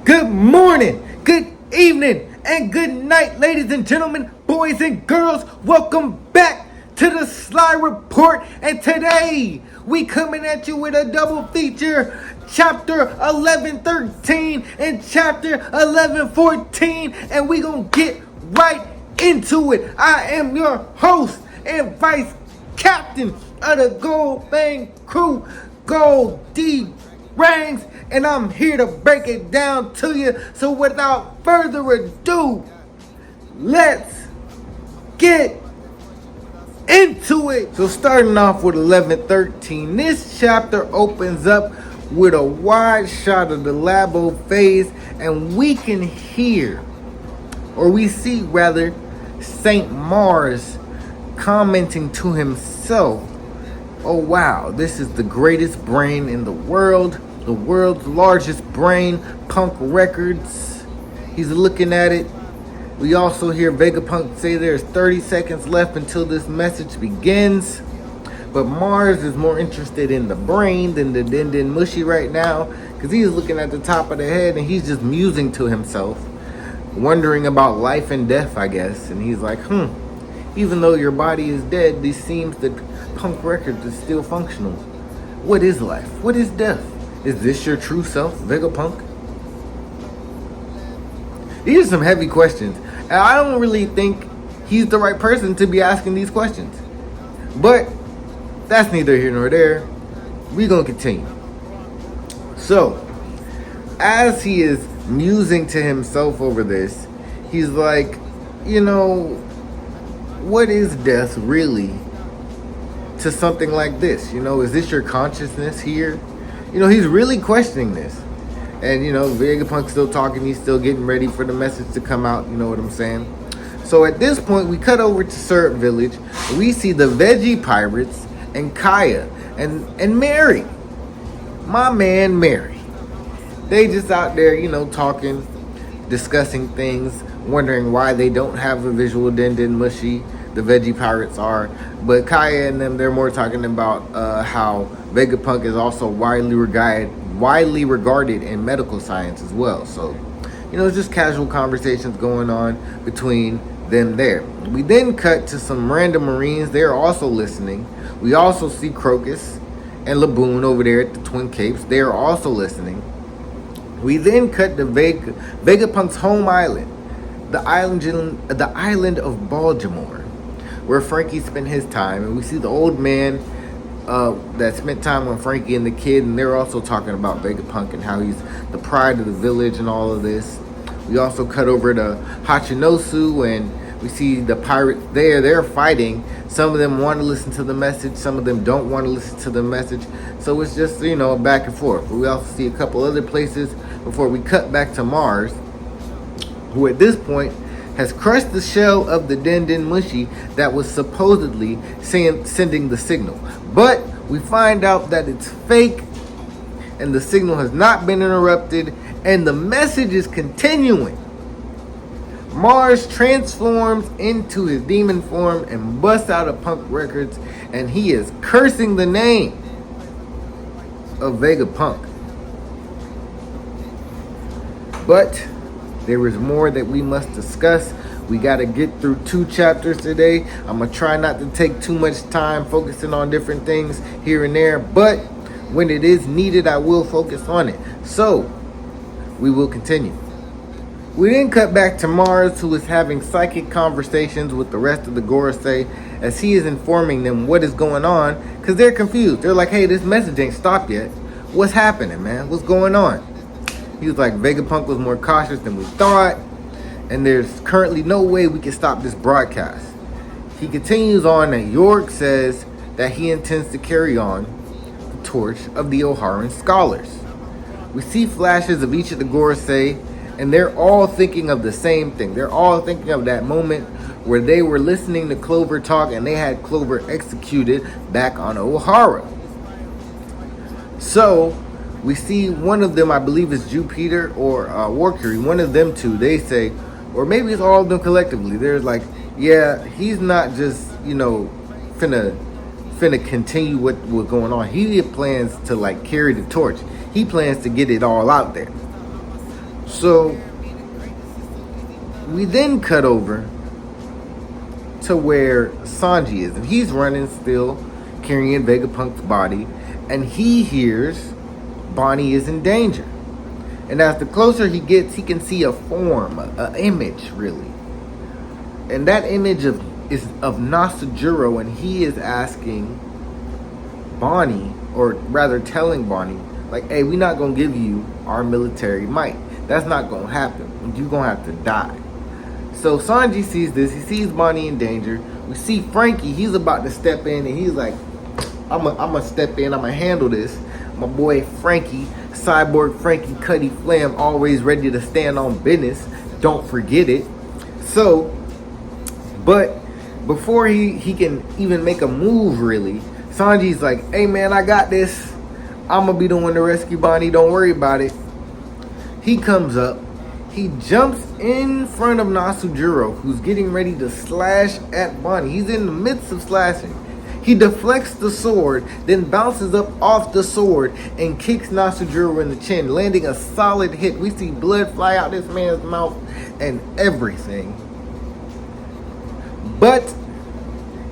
Good morning, good evening, and good night, ladies and gentlemen, boys and girls. Welcome back to the Slyy Report. And today, we coming at you with a double feature. Chapter 1113 and chapter 1114. And we gonna get right into it. I am your host and vice captain of the Gold Bang crew, Gold D Rangs, and I'm here to break it down to you. So without further ado, let's get into it. So starting off with 1113, this chapter opens up with a wide shot of the Labo phase, and we can hear, or we see rather, St. Mars commenting to himself, "Oh wow, this is the greatest brain in the world's largest brain, Punk Records." He's looking at it. We also hear Vegapunk say there's 30 seconds left until this message begins. But Mars is more interested in the brain than the Din Din Mushi right now, because he's looking at the top of the head and he's just musing to himself, wondering about life and death, I guess. And he's like, even though your body is dead, it seems that Punk Records is still functional. What is life? What is death? Is this your true self, Vegapunk? These are some heavy questions. And I don't really think he's the right person to be asking these questions. But that's neither here nor there. We're going to continue. So, as he is musing to himself over this, he's like, what is death really to something like this? Is this your consciousness here? He's really questioning this. And, Vegapunk's still talking. He's still getting ready for the message to come out. You know what I'm saying? So at this point, we cut over to Syrup Village. We see the Veggie Pirates and Kaya and Mary. My man, Mary. They just out there, talking, discussing things, wondering why they don't have a visual Din Din Mushi. The Veggie Pirates are. But Kaya and them, they're more talking about how Vegapunk is also widely regarded in medical science as well. So, it's just casual conversations going on between them there. We then cut to some random Marines. They're also listening. We also see Crocus and Laboon over there at the Twin Capes. They are also listening. We then cut to Vegapunk's home island, the island of Baltimore, where Frankie spent his time. And we see the old man that spent time with Frankie and the kid, and they're also talking about Vegapunk and how he's the pride of the village and all of this. We also cut over to Hachinosu, and we see the pirates there. They're fighting. Some of them want to listen to the message. Some of them don't want to listen to the message. So it's just, back and forth. But we also see a couple other places before we cut back to Mars, who at this point has crushed the shell of the Din Din Mushi that was supposedly sending the signal. But we find out that it's fake, and the signal has not been interrupted, and the message is continuing. Mars transforms into his demon form and busts out of Punk Records, and he is cursing the name of Vegapunk. But there is more that we must discuss. We got to get through 2 chapters today. I'm going to try not to take too much time focusing on different things here and there, but when it is needed, I will focus on it. So, we will continue. We then cut back to Mars, who is having psychic conversations with the rest of the Gorosei as he is informing them what is going on, because they're confused. They're like, hey, this message ain't stopped yet. What's happening, man? What's going on? He was like, Vegapunk was more cautious than we thought, and there's currently no way we can stop this broadcast. He continues on that York says that he intends to carry on the torch of the O'Haran scholars. We see flashes of each of the Gorosei, and they're all thinking of the same thing. They're all thinking of that moment where they were listening to Clover talk and they had Clover executed back on O'Hara. So, we see one of them, I believe it's Jupiter or Warcury, one of them two, they say, or maybe it's all of them collectively. They're like, yeah, he's not just, finna continue what's going on. He plans to carry the torch. He plans to get it all out there. So we then cut over to where Sanji is, and he's running still, carrying Vegapunk's body, and he hears Bonnie is in danger. And as the closer he gets, he can see a form, an image, really. And that image is of Nasujiro, and he is asking Bonnie, or rather telling Bonnie, like, hey, we're not going to give you our military might. That's not going to happen. You're going to have to die. So Sanji sees this. He sees Bonnie in danger. We see Frankie. He's about to step in, and he's like, I'm going to step in. I'm going to handle this. My boy Frankie, Cyborg Frankie Cuddy Flam, always ready to stand on business. Don't forget it. So, but before he can even make a move, really, Sanji's like, hey, man, I got this. I'm going to be the one to rescue Bonnie. Don't worry about it. He comes up. He jumps in front of Nasujiro, who's getting ready to slash at Bonnie. He's in the midst of slashing. He deflects the sword, then bounces up off the sword and kicks Nasujiro in the chin, landing a solid hit. We see blood fly out this man's mouth and everything. But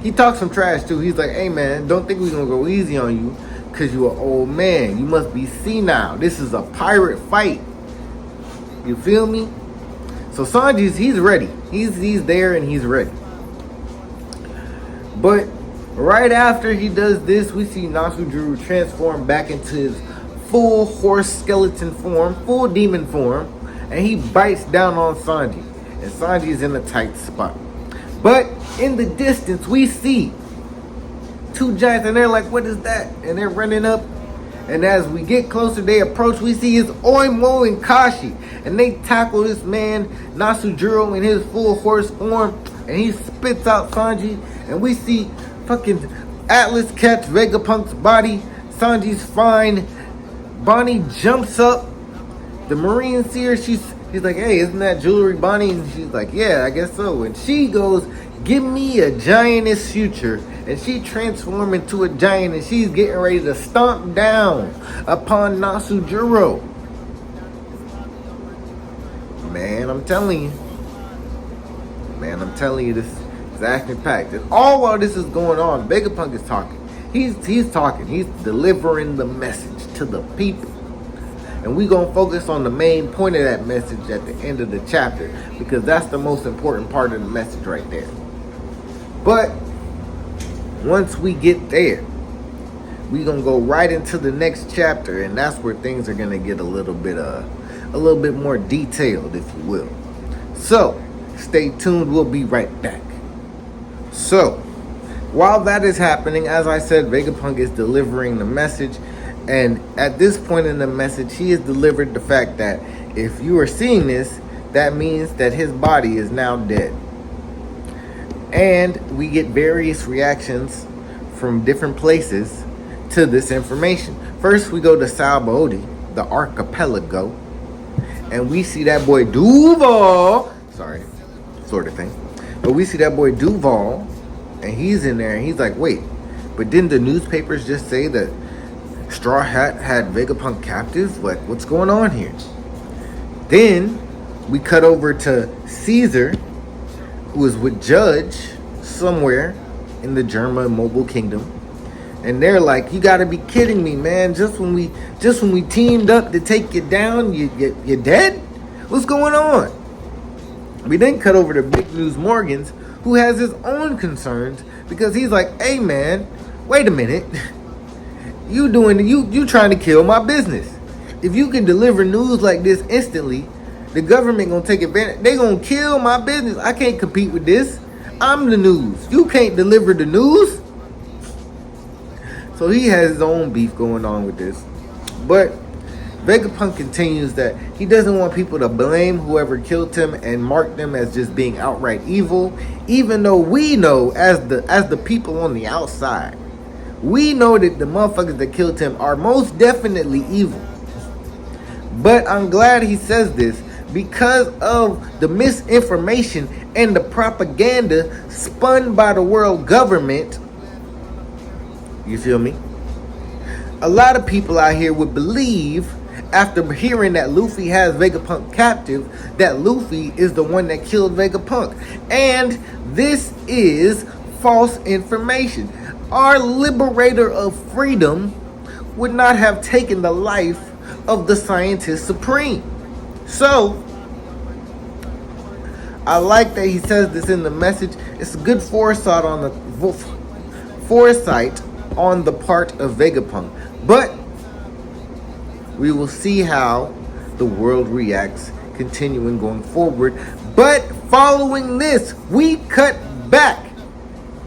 he talks some trash too. He's like, hey man, don't think we're going to go easy on you because you're an old man. You must be senile. This is a pirate fight. You feel me? So he's ready. He's there and he's ready. But right after he does this, we see Nasujiro transform back into his full horse skeleton form, full demon form, and he bites down on Sanji. And Sanji's in a tight spot. But in the distance, we see two giants, and they're like, what is that? And they're running up. And as we get closer, they approach, we see his Oimo and Kashi. And they tackle this man, Nasujiro, in his full horse form. And he spits out Sanji. And we see fucking Atlas catch Vegapunk's body. Sanji's fine. Bonnie jumps up. The Marines see her. She's like, hey, isn't that jewelry, Bonnie? And she's like, yeah, I guess so. And she goes, give me a giantess future. And she transforms into a giant, and she's getting ready to stomp down upon Nasujiro. Man, I'm telling you, this is action-packed. And all while this is going on, Vegapunk is talking. He's talking. He's delivering the message to the people. And we're going to focus on the main point of that message at the end of the chapter, because that's the most important part of the message right there. But once we get there, we're going to go right into the next chapter, and that's where things are going to get a little bit more detailed, if you will. So, stay tuned. We'll be right back. So, while that is happening, as I said, Vegapunk is delivering the message. And at this point in the message, he has delivered the fact that if you are seeing this, that means that his body is now dead. And we get various reactions from different places to this information. First, we go to Salbodi, the archipelago, and we see that boy Duval. Sorry, sort of thing. But we see that boy Duval, and he's in there, and he's like, wait, but didn't the newspapers just say that Straw Hat had Vegapunk captive? What's going on here? Then we cut over to Caesar, who is with Judge somewhere in the German Mobile Kingdom, and they're like, "You got to be kidding me, man! Just when we teamed up to take you down, you're dead? What's going on?" We then cut over to Big News Morgans, who has his own concerns because he's like, "Hey, man, wait a minute! You trying to kill my business? If you can deliver news like this instantly, the government gonna take advantage. They gonna kill my business. I can't compete with this. I'm the news. You can't deliver the news." So he has his own beef going on with this. But Vegapunk continues that he doesn't want people to blame whoever killed him and mark them as just being outright evil, even though we know as the people on the outside, we know that the motherfuckers that killed him are most definitely evil. But I'm glad he says this, because of the misinformation and the propaganda spun by the world government. You feel me? A lot of people out here would believe after hearing that Luffy has Vegapunk captive, that Luffy is the one that killed Vegapunk. And this is false information. Our liberator of freedom would not have taken the life of the Scientist Supreme. So, I like that he says this in the message. It's a good foresight on the part of Vegapunk. But we will see how the world reacts continuing going forward. But following this, we cut back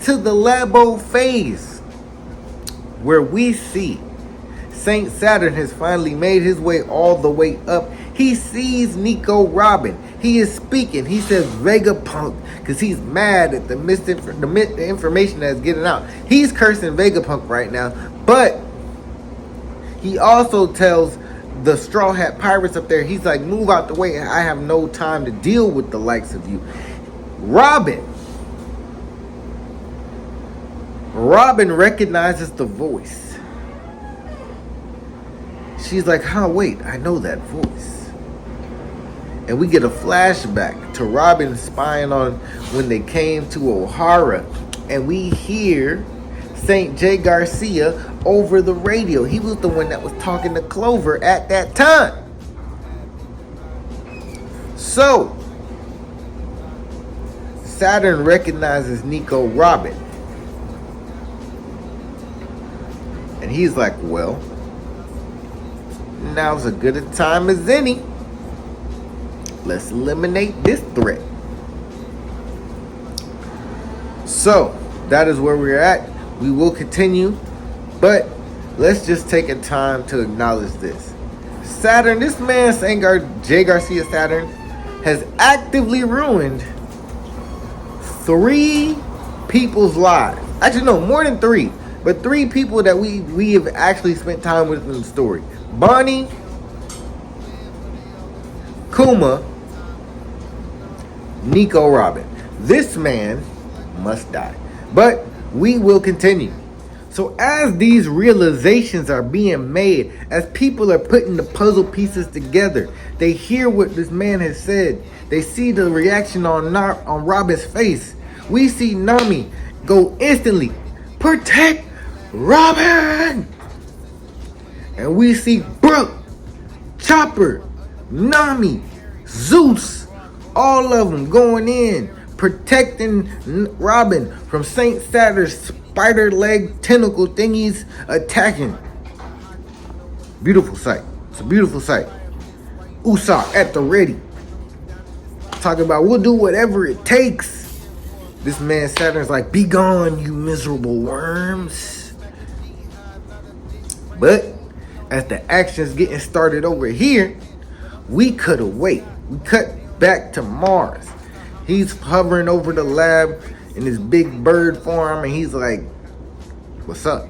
to the Labo phase, where we see Saint Saturn has finally made his way all the way up. He sees Nico Robin. He is speaking. He says Vegapunk because he's mad at the information that's getting out. He's cursing Vegapunk right now. But he also tells the Straw Hat Pirates up there, he's like, move out the way. I have no time to deal with the likes of you. Robin recognizes the voice. She's like, wait, I know that voice. And we get a flashback to Robin spying on when they came to O'Hara. And we hear St. J. Garcia over the radio. He was the one that was talking to Clover at that time. So, Saturn recognizes Nico Robin. And he's like, well, now's as good a time as any. Let's eliminate this threat. So, that is where we're at. We will continue, but let's just take a time to acknowledge this. Saturn, this man, J. Garcia Saturn, has actively ruined 3 people's lives. Actually, no, more than 3. But 3 people that we have actually spent time with in the story. Bonnie, Kuma, Nico Robin. This man must die. But we will continue. So as these realizations are being made, as people are putting the puzzle pieces together, they hear what this man has said. They see the reaction on Robin's face. We see Nami go instantly, protect Robin! And we see Brooke, Chopper, Nami, Zeus, all of them going in, protecting Robin from Saint Saturn's spider leg tentacle thingies attacking. Beautiful sight. It's a beautiful sight. Usopp at the ready. Talking about we'll do whatever it takes. This man Saturn's like, be gone, you miserable worms. But as the action's getting started over here, we cut away. We cut back to Mars. He's hovering over the lab in his big bird form, and he's like, what's up?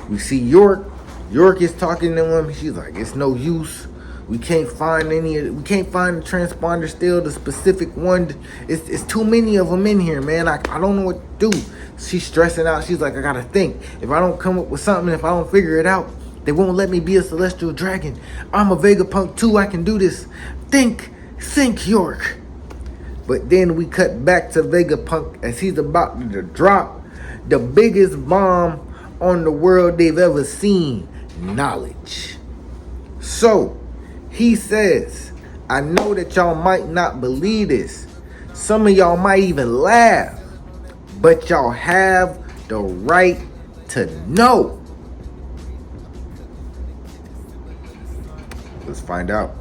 We see York. York is talking to him. She's like, it's no use. We can't find the transponder still, the specific one. It's too many of them in here, man. I don't know what to do. She's stressing out. She's like, I gotta think. If I don't come up with something, if I don't figure it out, they won't let me be a celestial dragon. I'm a Vegapunk too. I can do this. Think, York. But then we cut back to Vegapunk as he's about to drop the biggest bomb on the world they've ever seen. Knowledge. So, he says, I know that y'all might not believe this. Some of y'all might even laugh. But y'all have the right to know. Let's find out.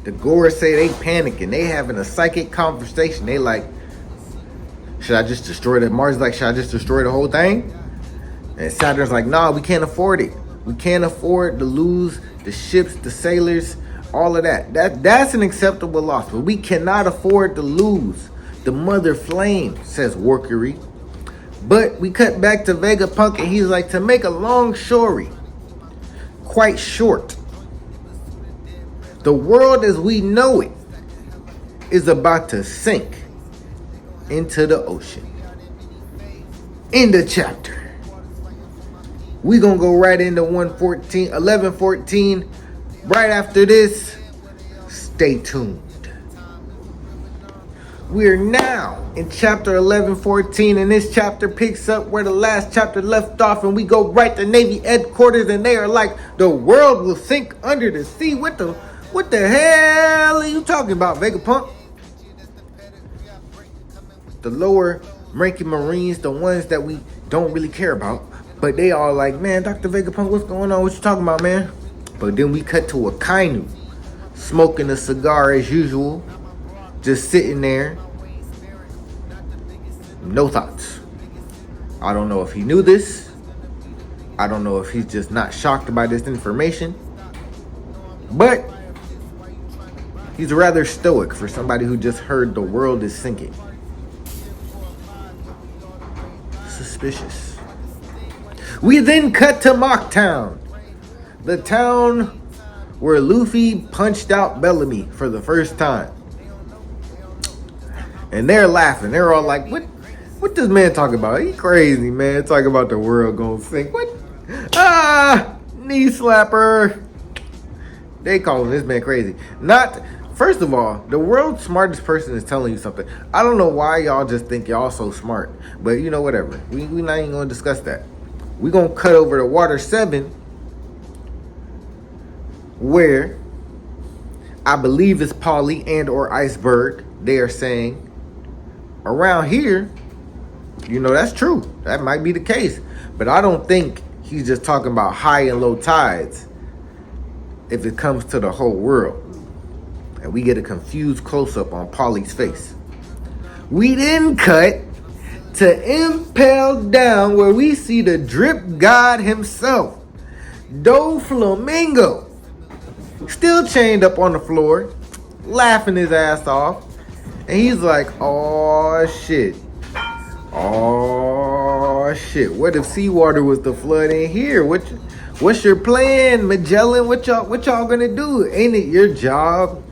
The Goras say they panicking. They having a psychic conversation. They like, should I just destroy that? Mars like, should I just destroy the whole thing? And Saturn's like, nah, we can't afford it. We can't afford to lose the ships, the sailors, all of that. That's an acceptable loss. But we cannot afford to lose the mother flame, says Workery. But we cut back to Vegapunk and he's like, to make a long story quite short, the world as we know it is about to sink into the ocean. End of chapter. We gonna go right into 11:14 right after this. Stay tuned. We're now in chapter 11:14, and this chapter picks up where the last chapter left off, and we go right to Navy headquarters, and they are like, the world will sink under the sea. What the hell are you talking about, Vegapunk? The lower ranking Marines, the ones that we don't really care about, but they all like, man, Dr. Vegapunk, what's going on? What you talking about, man? But then we cut to Akainu, smoking a cigar as usual, just sitting there, no thoughts. I don't know if he knew this. I don't know if he's just not shocked by this information. But he's rather stoic for somebody who just heard the world is sinking. Suspicious. We then cut to Mocktown, the town where Luffy punched out Bellamy for the first time. And they're laughing. They're all like, what this man talking about? He crazy, man. Talking about the world gonna sink. What? Knee slapper. They calling this man crazy. First of all, the world's smartest person is telling you something. I don't know why y'all just think y'all so smart. But you know, whatever. We not even gonna discuss that. We gonna cut over to Water 7, where I believe it's Polly and or Iceberg. They are saying, around here, you know, that's true. That might be the case. But I don't think he's just talking about high and low tides if it comes to the whole world. And we get a confused close-up on Polly's face. We then cut to Impel Down, where we see the drip god himself, Doflamingo, still chained up on the floor, laughing his ass off. And he's like, oh shit. Oh shit. What if seawater was the flood in here? What's your plan, Magellan? What y'all gonna do? Ain't it your job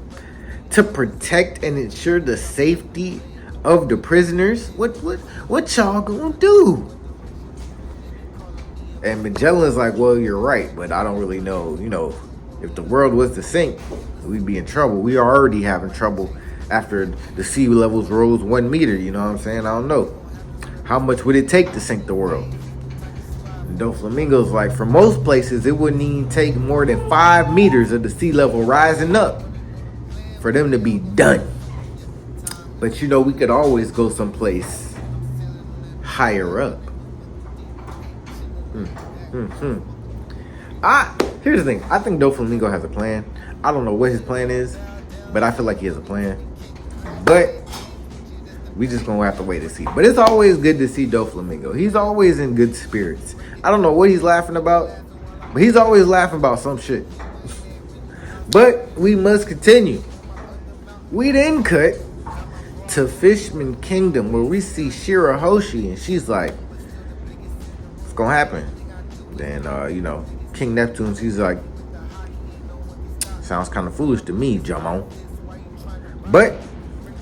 to protect and ensure the safety of the prisoners? What y'all gonna do? And Magellan's like, well, you're right, but I don't really know, if the world was to sink, we'd be in trouble. We are already having trouble after the sea levels rose 1 meter, you know what I'm saying? I don't know. How much would it take to sink the world? And Doflamingo's like, for most places, it wouldn't even take more than 5 meters of the sea level rising up for them to be done. But we could always go someplace higher up. Here's the thing. I think Doflamingo has a plan. I don't know what his plan is, but I feel like he has a plan. But we just gonna have to wait and see. But it's always good to see Doflamingo. He's always in good spirits. I don't know what he's laughing about, but he's always laughing about some shit. But we must continue. We then cut to Fishman Kingdom, where we see Shirahoshi, and she's like, what's gonna happen? Then King Neptune, he's like, sounds kind of foolish to me, Jamon. But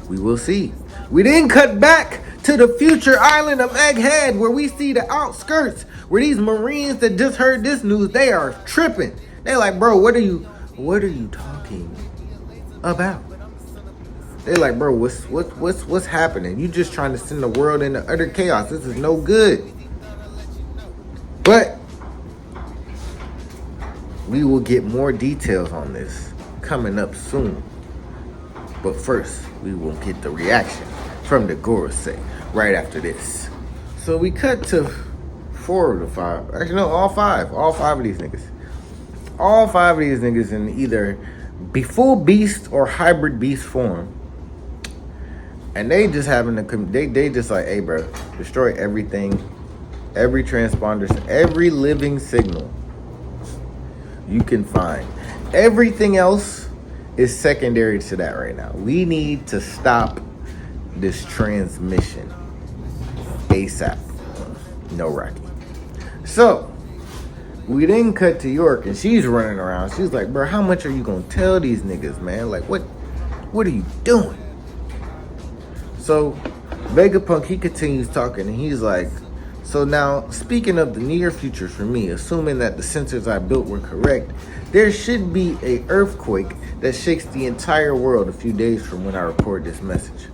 we will see. We then cut back to the future island of Egghead, where we see the outskirts, where these Marines that just heard this news, they are tripping. They're like, bro, what are you talking about? They're like, bro, what's happening? You just trying to send the world into utter chaos. This is no good. But we will get more details on this coming up soon. But first, we will get the reaction from the Gorosei right after this. So we cut to 4 of the 5. Actually, no, all 5. All 5 of these niggas. All 5 of these niggas in either full beast or hybrid beast form. And they just they just like, hey, bro, destroy everything, every transponder, every living signal you can find. Everything else is secondary to that right now. We need to stop this transmission ASAP. No Rocky. So we then cut to York, and she's running around. She's like, bro, how much are you gonna tell these niggas, man? Like, what are you doing? So Vegapunk, he continues talking, and he's like, So now, speaking of the near future for me, assuming that the sensors I built were correct, there should be a earthquake that shakes the entire world a few days from when I record this message.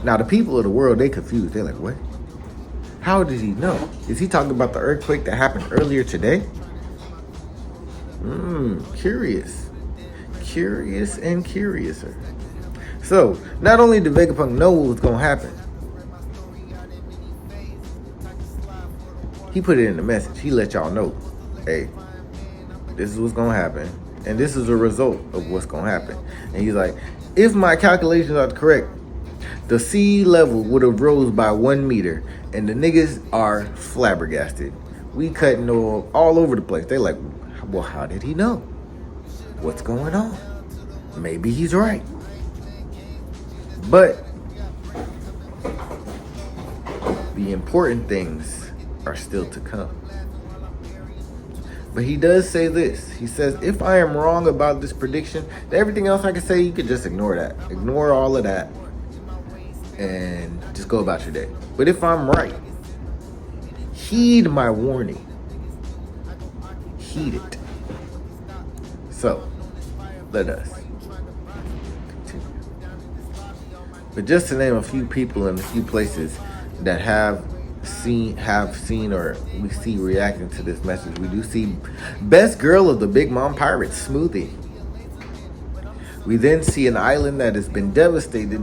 Now, the people of the world, they confused. They're like, what? How did he know? Is he talking about the earthquake that happened earlier today? Curious. Curious and curiouser. So, not only did Vegapunk know what was going to happen, he put it in the message. He let y'all know, hey, this is what's going to happen. And this is a result of what's going to happen. And he's like, if my calculations are correct, the sea level would have rose by 1 meter. And the niggas are flabbergasted. We cutting all over the place. They like, well, how did he know? What's going on? Maybe he's right. But the important things are still to come. But he does say this. He says, if I am wrong about this prediction, everything else I can say, you could just ignore that. Ignore all of that and just go about your day. But if I'm right, heed my warning. Heed it. So, let us continue. But just to name a few people in a few places that have seen or we see reacting to this message, we do see best girl of the Big Mom Pirates, Smoothie. We then see an island that has been devastated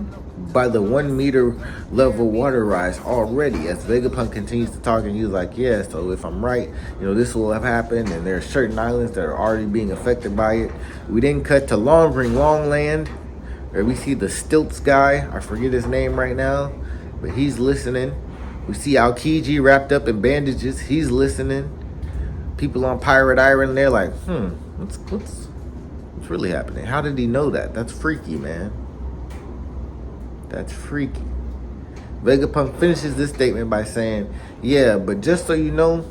by the 1 meter level water rise already. As Vegapunk continues to talk, and he's like, yeah, so if I'm right, this will have happened, and there are certain islands that are already being affected by it. We then cut to Longland, where we see the stilts guy. I forget his name right now, but he's listening. We see Aokiji wrapped up in bandages. He's listening. People on Pirate Island, they're like, what's really happening? How did he know that? That's freaky, man. That's freaky. Vegapunk finishes this statement by saying, yeah, but just so you know,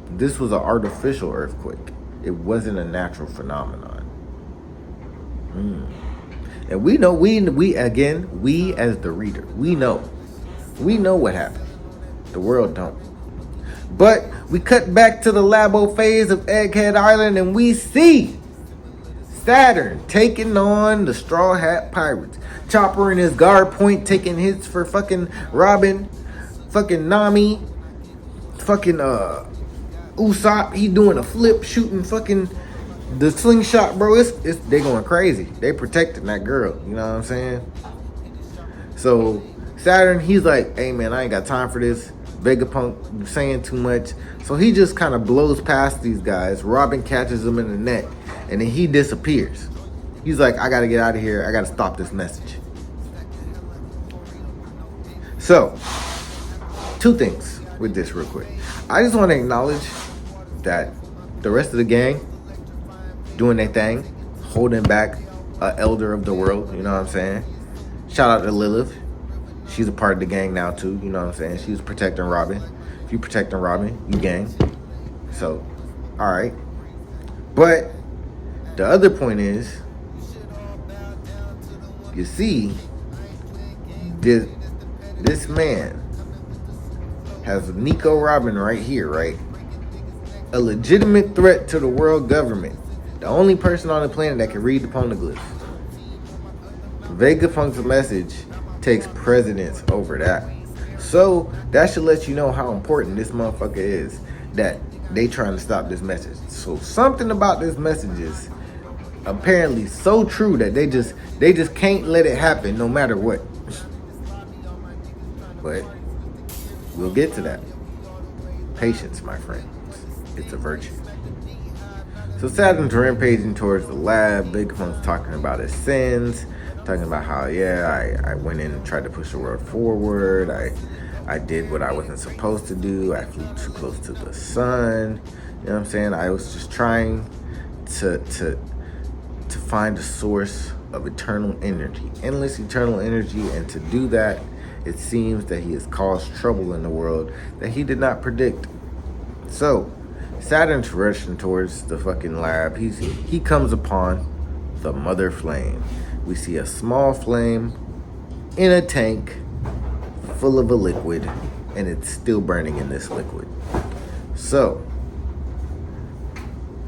this was an artificial earthquake. It wasn't a natural phenomenon. And we know, we as the reader, we know what happened. The world don't. But we cut back to the Labo phase of Egghead Island, and we see Saturn taking on the Straw Hat Pirates. Chopper in his guard point taking hits for fucking Robin, fucking Nami, fucking Usopp. He doing a flip, shooting fucking the slingshot, bro. They going crazy. They protecting that girl. You know what I'm saying? So Saturn, he's like, hey man, I ain't got time for this. Vegapunk saying too much. So he just kind of blows past these guys. Robin catches him in the net, and then he disappears. He's like, I gotta get out of here. I gotta stop this message. So, two things with this real quick. I just want to acknowledge that the rest of the gang doing their thing, holding back an elder of the world, you know what I'm saying? Shout out to Lilith. She's a part of the gang now too, you know what I'm saying? She was protecting Robin. If you protecting Robin, you gang. So, alright. But the other point is, you see, this man has Nico Robin right here, right? A legitimate threat to the world government. The only person on the planet that can read the poneglyphs. Vegapunk's message takes precedence over that. So that should let you know how important this motherfucker is, that they trying to stop this message. So something about this message is apparently so true that they just can't let it happen no matter what. But we'll get to that. Patience, my friends. It's a virtue. So Saturn's rampaging towards the lab. Vegapunk's talking about his sins, talking about how, I went in and tried to push the world forward. I did what I wasn't supposed to do. I flew too close to the sun. You know what I'm saying? I was just trying to find a source of eternal energy, endless eternal energy, and to do that, it seems that he has caused trouble in the world that he did not predict. So, Saturn's rushing towards the fucking lab. He comes upon the mother flame. We see a small flame in a tank full of a liquid, and it's still burning in this liquid. So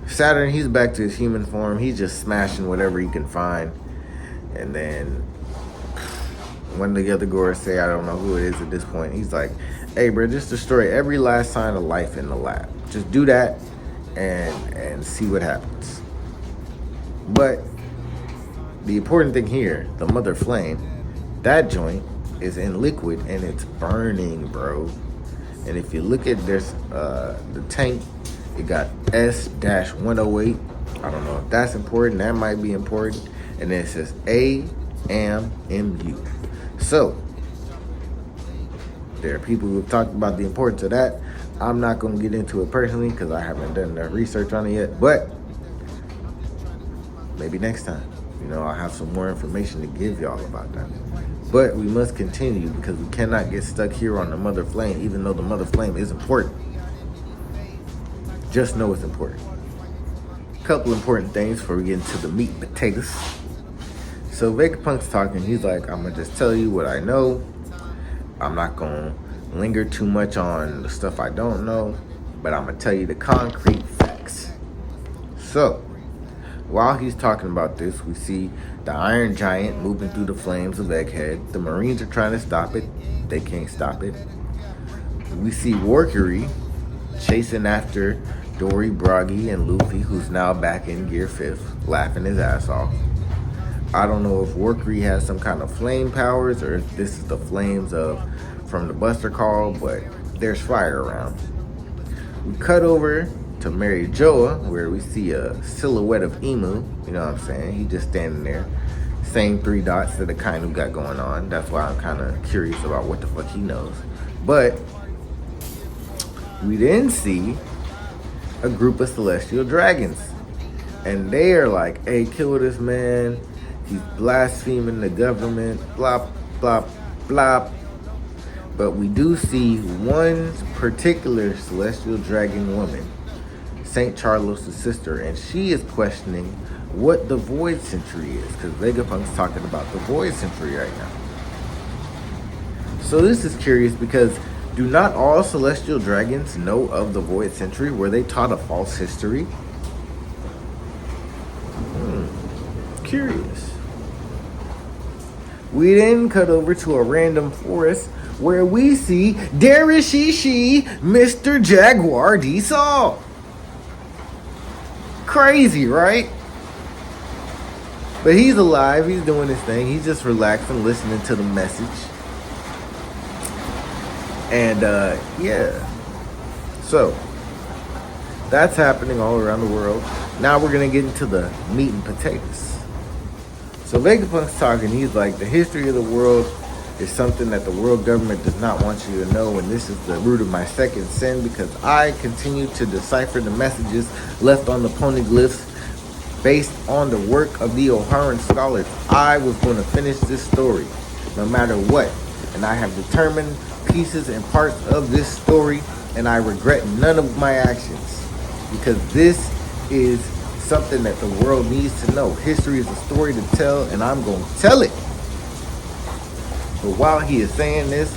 Saturn, he's back to his human form. He's just smashing whatever he can find. And then one of the other Gores say, I don't know who it is at this point, he's like, hey, bro, just destroy every last sign of life in the lab. Just do that and see what happens. But the important thing here, the mother flame, that joint is in liquid and it's burning, bro. And if you look at this, the tank, it got S-108. I don't know if that's important. That might be important. And then it says AMMU. So there are people who have talked about the importance of that. I'm not going to get into it personally because I haven't done enough research on it yet. But maybe next time, I'll have some more information to give y'all about that. But we must continue because we cannot get stuck here on the mother flame, even though the mother flame is important. Just know it's important. A couple important things before we get into the meat and potatoes. So Vegapunk's talking. He's like, I'm going to just tell you what I know. I'm not going to linger too much on the stuff I don't know, but I'm going to tell you the concrete facts. So while he's talking about this, we see the Iron Giant moving through the flames of Egghead. The Marines are trying to stop it. They can't stop it. We see Workery chasing after Dory, Broggy, and Luffy, who's now back in Gear 5th, laughing his ass off. I don't know if Workery has some kind of flame powers or if this is the flames from the Buster Call, but there's fire around. We cut over to Mary Joa, where we see a silhouette of Emu. You know what I'm saying? He's just standing there. Same 3 dots that Akainu got going on. That's why I'm kind of curious about what the fuck he knows. But we then see a group of celestial dragons. And they are like, hey, kill this man. He's blaspheming the government. Blah, blah, blah. But we do see one particular celestial dragon woman, St. Charlos' sister, and she is questioning what the Void Sentry is, because Vegapunk's talking about the Void Sentry right now. So this is curious because do not all celestial dragons know of the Void Sentry? Were they taught a false history? Curious. We then cut over to a random forest where we see Darishishi, Mr. Jaguar D. Saw. Crazy, right? But he's alive. He's doing his thing. He's just relaxing, listening to the message. And, yeah. So, that's happening all around the world. Now we're going to get into the meat and potatoes. So Vegapunk's talking. He's like, the history of the world is something that the world government does not want you to know, and this is the root of my second sin because I continue to decipher the messages left on the poneglyphs based on the work of the O'Haran scholars. I was going to finish this story no matter what, and I have determined pieces and parts of this story, and I regret none of my actions because this is something that the world needs to know. History is a story to tell, and I'm going to tell it. But while he is saying this,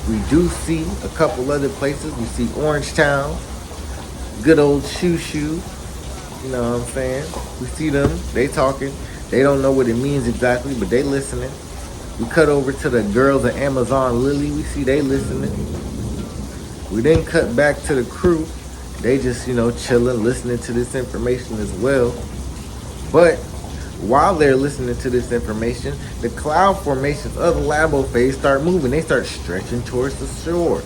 we do see a couple other places. We see Orangetown, good old Shoo Shoo. You know what I'm saying? We see them. They talking. They don't know what it means exactly, but they listening. We cut over to the girls at Amazon Lily. We see they listening. We then cut back to the crew. They just, chilling, listening to this information as well. But while they're listening to this information, the cloud formations of the Labo phase start moving. They start stretching towards the shore.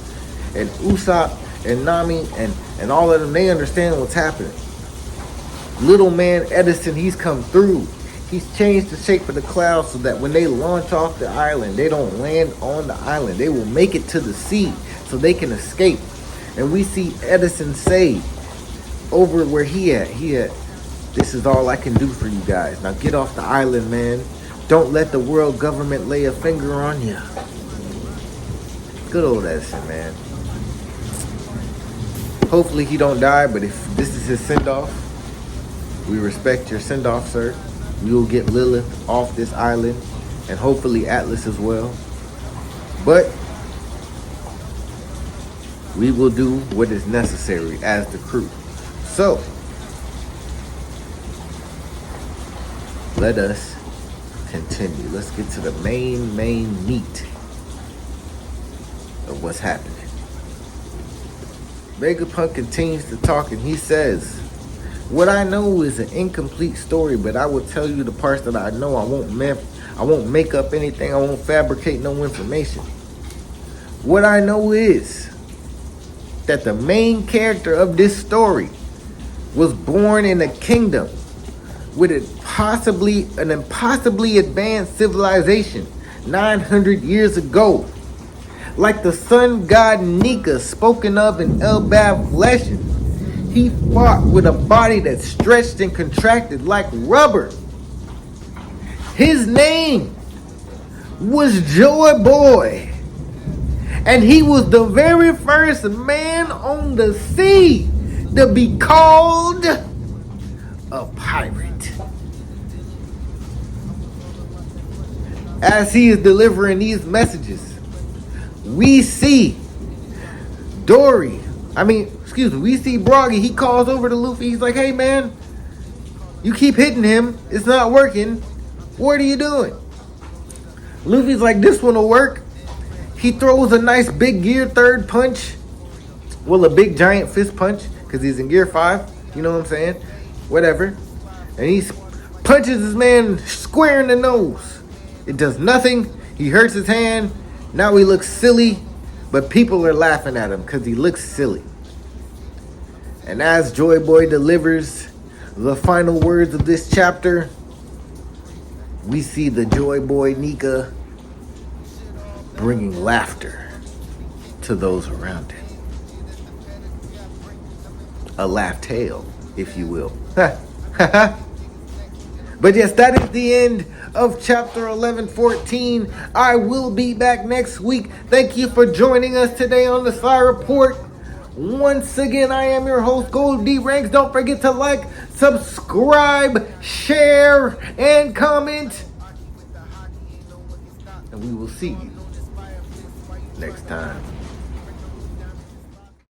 And Usopp and Nami and all of them, they understand what's happening. Little man Edison, he's come through. He's changed the shape of the clouds so that when they launch off the island, they don't land on the island. They will make it to the sea so they can escape. And we see Edison say over where he at, this is all I can do for you guys. Now get off the island, man. Don't let the world government lay a finger on you. Good old Edison, man. Hopefully he don't die, but if this is his send-off, we respect your send-off, sir. We will get Lilith off this island, and hopefully Atlas as well. But We will do what is necessary as the crew. So, let us continue. Let's get to the main meat of what's happening. Vegapunk continues to talk and he says, what I know is an incomplete story, but I will tell you the parts that I know. I won't make up anything. I won't fabricate no information. What I know is that the main character of this story was born in a kingdom with an impossibly advanced civilization 900 years ago. Like the sun god Nika spoken of in Elbaf legend, he fought with a body that stretched and contracted like rubber. His name was Joy Boy, and he was the very first man on the sea to be called a pirate. As he is delivering these messages, we see we see Broggy. He calls over to Luffy. He's like, hey man, you keep hitting him. It's not working. What are you doing? Luffy's like, this one will work. He throws a nice big gear third punch. Well, a big giant fist punch, because he's in gear 5. You know what I'm saying? Whatever. And he punches his man square in the nose. It does nothing. He hurts his hand. Now he looks silly, but people are laughing at him because he looks silly. And as Joy Boy delivers the final words of this chapter, we see the Joy Boy Nika bringing laughter to those around him. A laugh tale, if you will. But yes, that is the end of chapter 11-14. I will be back next week. Thank you for joining us today on the Slyy Report. Once again, I am your host, Gold D Ranks. Don't forget to like, subscribe, share, and comment. And we will see you next time.